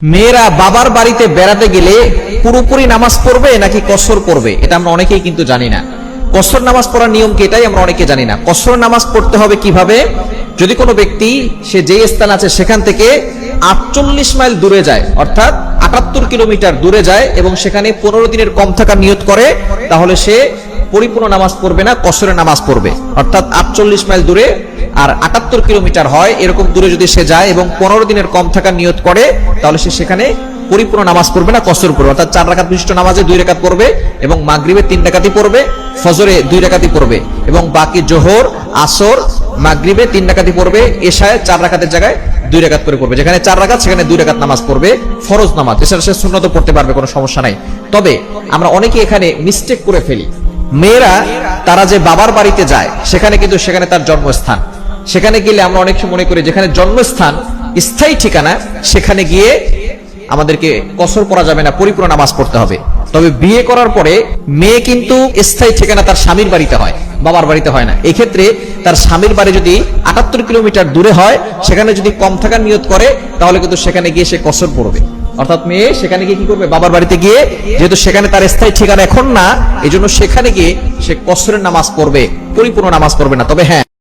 মেয়েরা বাবার বাড়িতে বেড়াতে গেলে পুরোপুরি নামাজ পড়বে নাকি কসর পড়বে, এটা আমরা অনেকেই কিন্তু জানি না। কসর নামাজ পড়ার নিয়ম কি, এটাই আমরা অনেকে জানি না। কসর নামাজ পড়তে হবে কিভাবে? যদি কোনো ব্যক্তি সে যে স্থান আছে সেখান থেকে 48 মাইল দূরে যায়, অর্থাৎ 78 কিলোমিটার দূরে যায় এবং সেখানে 15 দিনের কম থাকার নিয়ত করে, তাহলে সে পরিপূর্ণ নামাজ পড়বে না, কসরের নামাজ পড়বে। অর্থাৎ 48 মাইল দূরে আর 78 কিলোমিটার হয়, এরকম দূরে যদি সে যায় এবং 15 দিনের কম থাকার নিয়ত করে, তাহলে সে সেখানে পরিপূর্ণ নামাজ পড়বে না, কসর পড়বে। অর্থাৎ 4 রাকাত বিশিষ্ট নামাজে 2 রাকাত পড়বে এবং মাগরিবে 3 রাকাতই পড়বে, ফজরে 2 রাকাতই পড়বে এবং বাকি জোহর, আসর, মাগরিবে 3 রাকাতই পড়বে, এশায় 4 রাকাতের জায়গায় 2 রাকাত করে পড়বে। যেখানে 4 রাকাত সেখানে 2 রাকাত নামাজ পড়বে, ফরজ নামাজ। এছাড়া সে সুন্নত পড়তে পারবে, কোনো সমস্যা নাই। তবে আমরা অনেকে এখানে মিস্টেক করে ফেলি। মেয়েরা তারা যে বাবার বাড়িতে যায় সেখানে কিন্তু সেখানে তার জন্মস্থান। সেখানে গেলে আমরা অনেক সময় মনে করি যেখানে জন্মস্থান, স্থায়ী ঠিকানা, সেখানে গিয়ে আমাদেরকে কসর পড়া যাবে না, পরিপূর্ণ নামাজ পড়তে হবে। তবে বিয়ে করার পরে মেয়ে কিন্তু স্থায়ী ঠিকানা তার স্বামীর বাড়িতে হয়, বাবার বাড়িতে হয় না। এক্ষেত্রে তার স্বামীর বাড়ি যদি 78 কিলোমিটার দূরে হয়, সেখানে যদি কম থাকার নিয়ত করে, তাহলে কিন্তু সেখানে গিয়ে সে কসর পড়বে। অর্থাৎ মেয়ে সেখানে গিয়ে কি করবে? বাবার বাড়িতে গিয়ে, যেহেতু সেখানে তার স্থায়ী ঠিকানা এখন না, এই জন্য সেখানে গিয়ে সে কসরের নামাজ পড়বে, পরিপূর্ণ নামাজ পড়বে না। তবে হ্যাঁ,